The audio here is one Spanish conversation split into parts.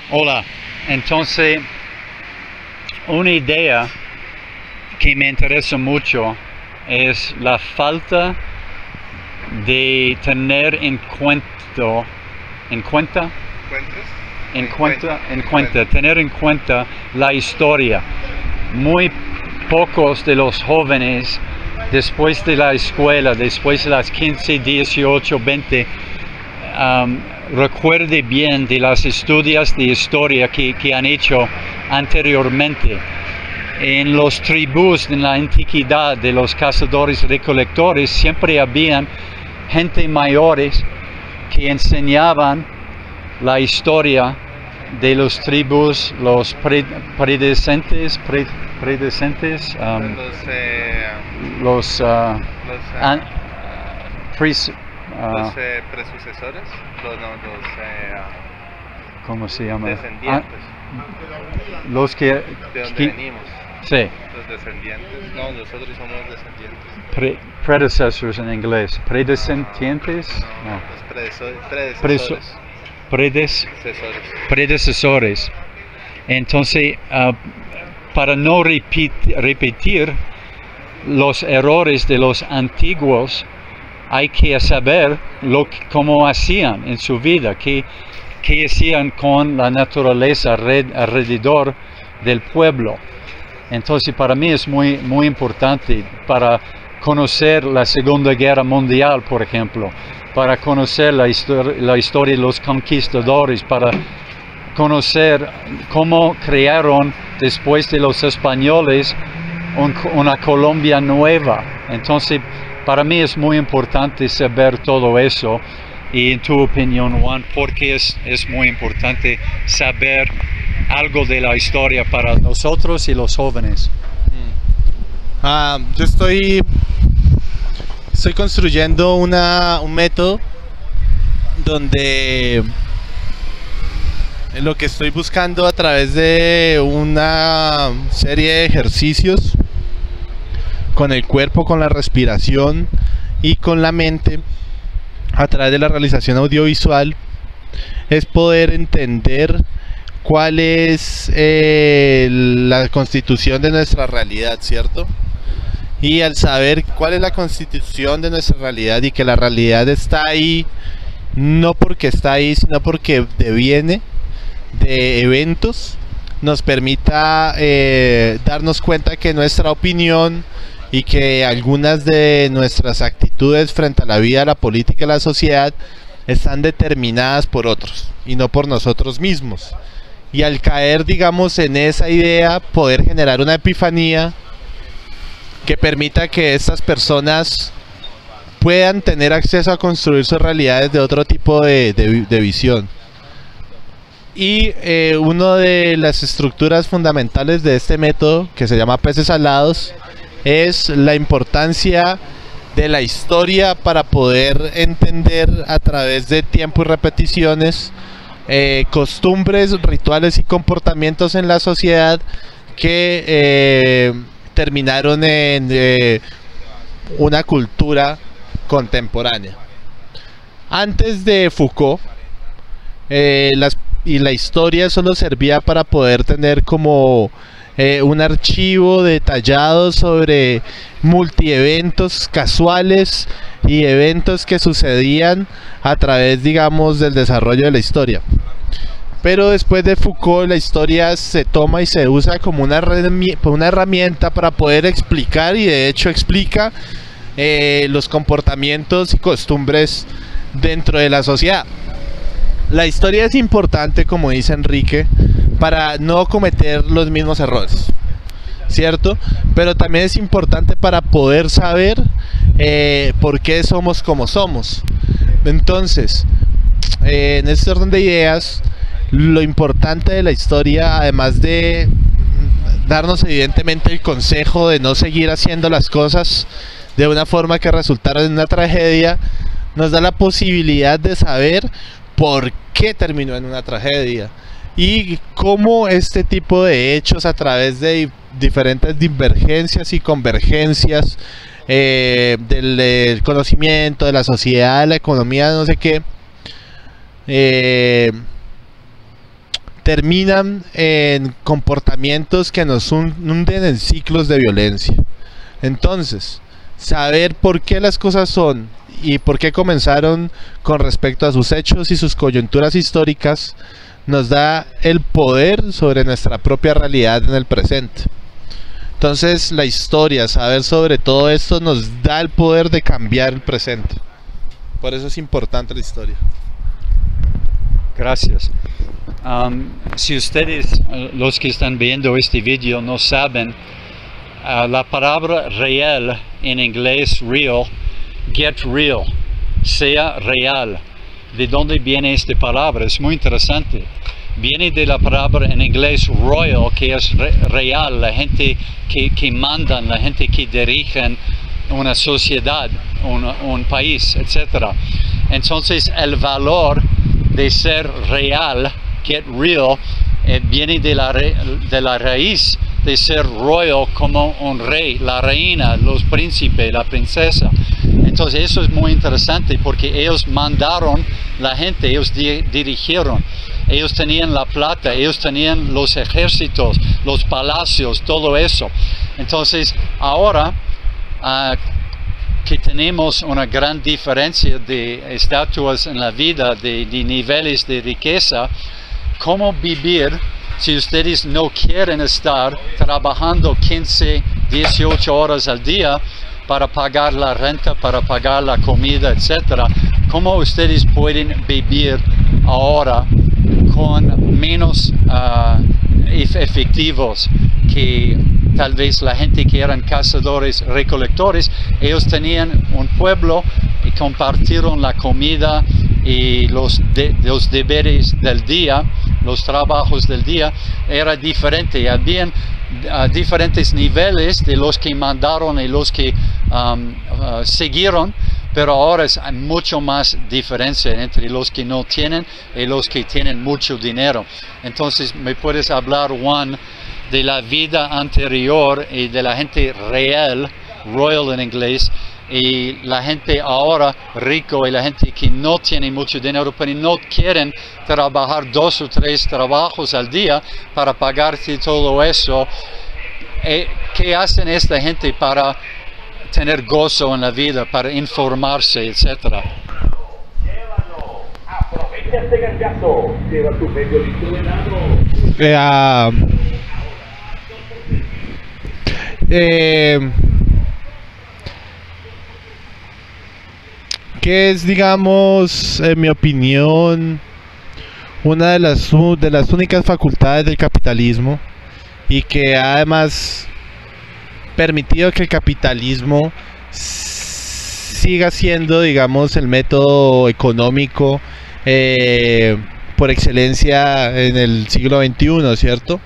Hola, entonces una idea que me interesa mucho es la falta de tener tener en cuenta la historia. Muy pocos de los jóvenes después de la escuela, después de las 15, 18, 20, recuerde bien de las estudios de historia que han hecho anteriormente. En los tribus en la antigüedad de los cazadores y recolectores siempre habían gente mayores que enseñaban la historia de los tribus, los predecentes, presucesores, ¿cómo se llama? descendientes. Los que ¿De dónde venimos? sí, Los descendientes. No, nosotros somos descendientes. predecessors en inglés, predescendientes, no. Los predecesores. predecesores. Entonces, para no repetir los errores de los antiguos, hay que saber cómo hacían en su vida, qué hacían con la naturaleza alrededor del pueblo. Entonces, para mí es muy, muy importante para conocer la Segunda Guerra Mundial, por ejemplo, para conocer la historia de los conquistadores, para conocer cómo crearon después de los españoles una Colombia nueva. Entonces, para mí es muy importante saber todo eso. Y en tu opinión, Juan, ¿por qué es muy importante saber algo de la historia para nosotros y los jóvenes? Yo estoy construyendo un método donde lo que estoy buscando a través de una serie de ejercicios con el cuerpo, con la respiración y con la mente, a través de la realización audiovisual, es poder entender cuál es la constitución de nuestra realidad, ¿cierto? Y al saber cuál es la constitución de nuestra realidad y que la realidad está ahí, no porque está ahí, sino porque deviene de eventos, nos permita darnos cuenta que nuestra opinión y que algunas de nuestras actitudes frente a la vida, la política y la sociedad están determinadas por otros y no por nosotros mismos. Y al caer, digamos, en esa idea, poder generar una epifanía que permita que estas personas puedan tener acceso a construir sus realidades de otro tipo de visión. Y una de las estructuras fundamentales de este método, que se llama Peces Alados, es la importancia de la historia para poder entender a través de tiempo y repeticiones costumbres, rituales y comportamientos en la sociedad que terminaron en una cultura contemporánea. Antes de Foucault, la historia solo servía para poder tener como un archivo detallado sobre multieventos casuales y eventos que sucedían a través, digamos, del desarrollo de la historia. Pero después de Foucault, la historia se toma y se usa como una herramienta para poder explicar, y de hecho explica los comportamientos y costumbres dentro de la sociedad. La historia es importante, como dice Enrique, para no cometer los mismos errores, ¿cierto? Pero también es importante para poder saber por qué somos como somos. Entonces, en este orden de ideas, lo importante de la historia, además de darnos evidentemente el consejo de no seguir haciendo las cosas de una forma que resultara en una tragedia, nos da la posibilidad de saber por qué terminó en una tragedia y cómo este tipo de hechos, a través de diferentes divergencias y convergencias del conocimiento, de la sociedad, de la economía, no sé qué, terminan en comportamientos que nos hunden en ciclos de violencia. Entonces, saber por qué las cosas son y por qué comenzaron con respecto a sus hechos y sus coyunturas históricas nos da el poder sobre nuestra propia realidad en el presente. Entonces la historia, saber sobre todo esto nos da el poder de cambiar el presente. Por eso es importante la historia. Gracias. Si ustedes, los que están viendo este video, no saben, la palabra real en inglés, real, get real, sea real. ¿De dónde viene esta palabra? Es muy interesante. Viene de la palabra en inglés royal, que es real, la gente que mandan, la gente que dirigen una sociedad, un país, etc. Entonces el valor de ser real, get real, viene de la raíz de ser royal, como un rey, la reina, los príncipes, la princesa. Entonces eso es muy interesante porque ellos mandaron la gente, ellos dirigieron, ellos tenían la plata, ellos tenían los ejércitos, los palacios, todo eso. Entonces ahora que tenemos una gran diferencia de estatuas en la vida, de niveles de riqueza, ¿cómo vivir si ustedes no quieren estar trabajando 15, 18 horas al día para pagar la renta, para pagar la comida, etcétera? ¿Cómo ustedes pueden vivir ahora con menos efectivos que tal vez la gente que eran cazadores, recolectores? Ellos tenían un pueblo y compartieron la comida y los deberes del día, los trabajos del día, era diferente. Habían diferentes niveles de los que mandaron y los que siguieron, pero ahora es mucho más diferencia entre los que no tienen y los que tienen mucho dinero. Entonces, ¿me puedes hablar, Juan, de la vida anterior y de la gente real, royal en inglés, y la gente ahora rico y la gente que no tiene mucho dinero pero no quieren trabajar 2 o 3 trabajos al día para pagarte todo eso? ¿Qué hacen esta gente para tener gozo en la vida, para informarse, etcétera? Aprovecha este ganchazo, lleva tu medio litro de helado. Que es, digamos, en mi opinión, una de las únicas facultades del capitalismo, y que ha además permitido que el capitalismo siga siendo, digamos, el método económico por excelencia en el siglo XXI, ¿cierto?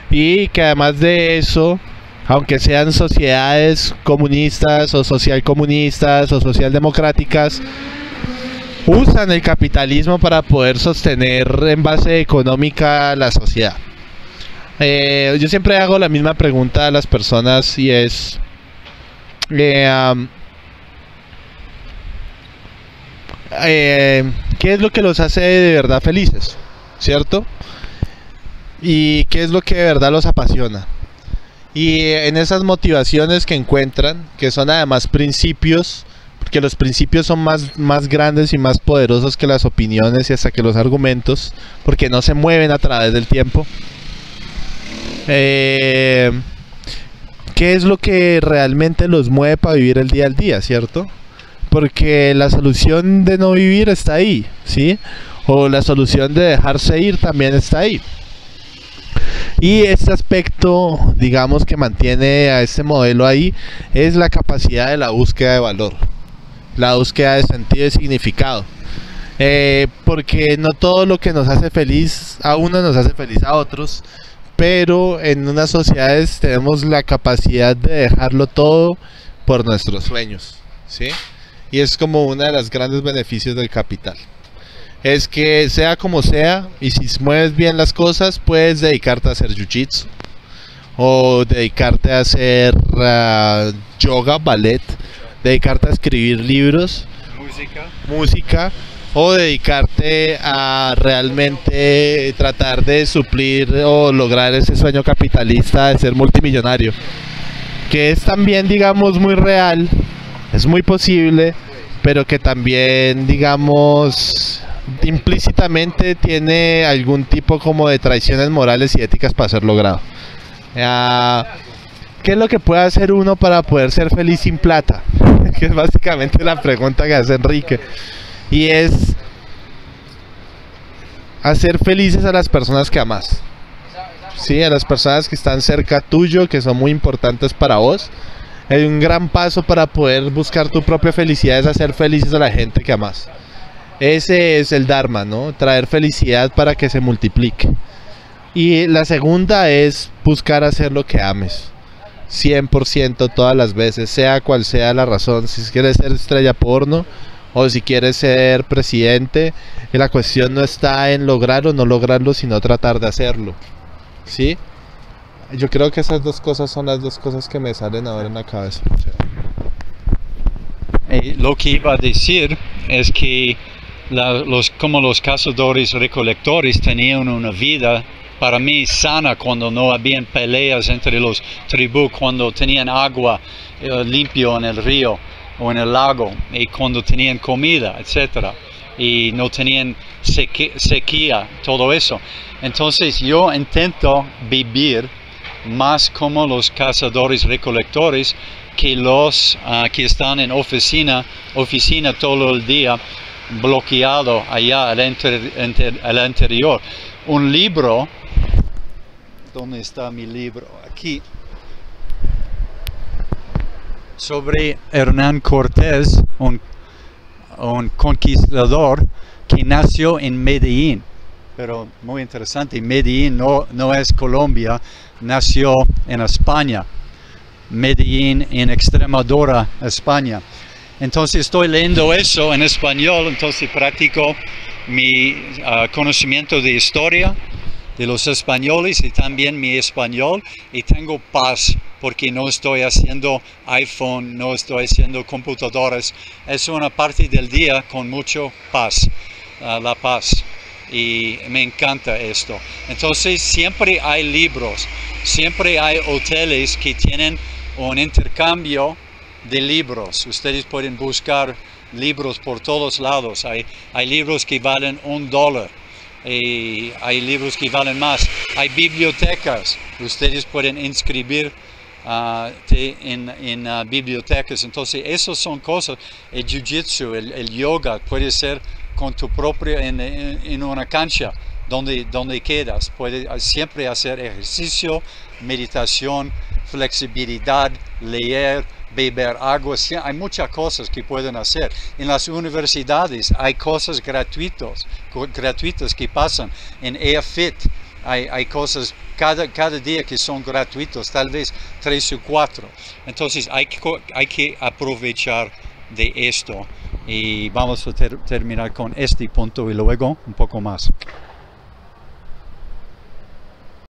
Y que además de eso, aunque sean sociedades comunistas o socialcomunistas o socialdemocráticas, usan el capitalismo para poder sostener en base económica la sociedad. Yo siempre hago la misma pregunta a las personas, y es ¿qué es lo que los hace de verdad felices? ¿Cierto? ¿Y qué es lo que de verdad los apasiona? Y en esas motivaciones que encuentran, que son además principios, porque los principios son más grandes y más poderosos que las opiniones y hasta que los argumentos, porque no se mueven a través del tiempo. ¿Qué es lo que realmente los mueve para vivir el día al día, cierto? Porque la solución de no vivir está ahí, ¿sí? O la solución de dejarse ir también está ahí. Y este aspecto, digamos, que mantiene a este modelo ahí, es la capacidad de la búsqueda de valor, la búsqueda de sentido y significado. Porque no todo lo que nos hace feliz a uno nos hace feliz a otros, pero en unas sociedades tenemos la capacidad de dejarlo todo por nuestros sueños, ¿sí? Y es como uno de los grandes beneficios del capital. Es que sea como sea, y si mueves bien las cosas, puedes dedicarte a hacer jiu-jitsu, o dedicarte a hacer yoga, ballet, dedicarte a escribir libros, música, o dedicarte a realmente tratar de suplir o lograr ese sueño capitalista de ser multimillonario, que es también, digamos, muy real, es muy posible, pero que también, digamos, implícitamente tiene algún tipo como de traiciones morales y éticas para ser logrado. ¿Qué es lo que puede hacer uno para poder ser feliz sin plata? Que es básicamente la pregunta que hace Enrique. Y es hacer felices a las personas que amas. Sí, a las personas que están cerca tuyo, que son muy importantes para vos. Hay un gran paso para poder buscar tu propia felicidad, es hacer felices a la gente que amas. Ese es el Dharma, ¿no? Traer felicidad para que se multiplique. Y la segunda es buscar hacer lo que ames. 100% todas las veces, sea cual sea la razón. Si quieres ser estrella porno o si quieres ser presidente, la cuestión no está en lograr o no lograrlo, sino tratar de hacerlo. ¿Sí? Yo creo que esas dos cosas son las dos cosas que me salen ahora en la cabeza. Lo que iba a decir es que como los cazadores recolectores tenían una vida, para mí, sana, cuando no habían peleas entre los tribus, cuando tenían agua limpio en el río o en el lago, y cuando tenían comida, etc. Y no tenían sequía, todo eso. Entonces yo intento vivir más como los cazadores recolectores que los que están en oficina todo el día, bloqueado allá al interior. Un libro, ¿dónde está mi libro? Aquí, sobre Hernán Cortés, un conquistador que nació en Medellín. Pero muy interesante, Medellín no es Colombia, nació en España. Medellín en Extremadura, España. Entonces estoy leyendo eso en español, entonces practico mi conocimiento de historia de los españoles y también mi español, y tengo paz porque no estoy haciendo iPhone, no estoy haciendo computadoras. Es una parte del día con mucho paz, la paz, y me encanta esto. Entonces siempre hay libros, siempre hay hoteles que tienen un intercambio de libros. Ustedes pueden buscar libros por todos lados. Hay libros que valen $1 y hay libros que valen más. Hay bibliotecas. Ustedes pueden inscribir en bibliotecas. Entonces esas son cosas. El jiu-jitsu, el yoga puede ser con tu propio en una cancha donde quedas. Puedes siempre hacer ejercicio, meditación, flexibilidad, leer, beber agua. Hay muchas cosas que pueden hacer. En las universidades hay cosas gratuitas que pasan. En AirFit hay cosas cada día que son gratuitos, tal vez 3 o 4. Entonces hay que aprovechar de esto. Y vamos a terminar con este punto y luego un poco más.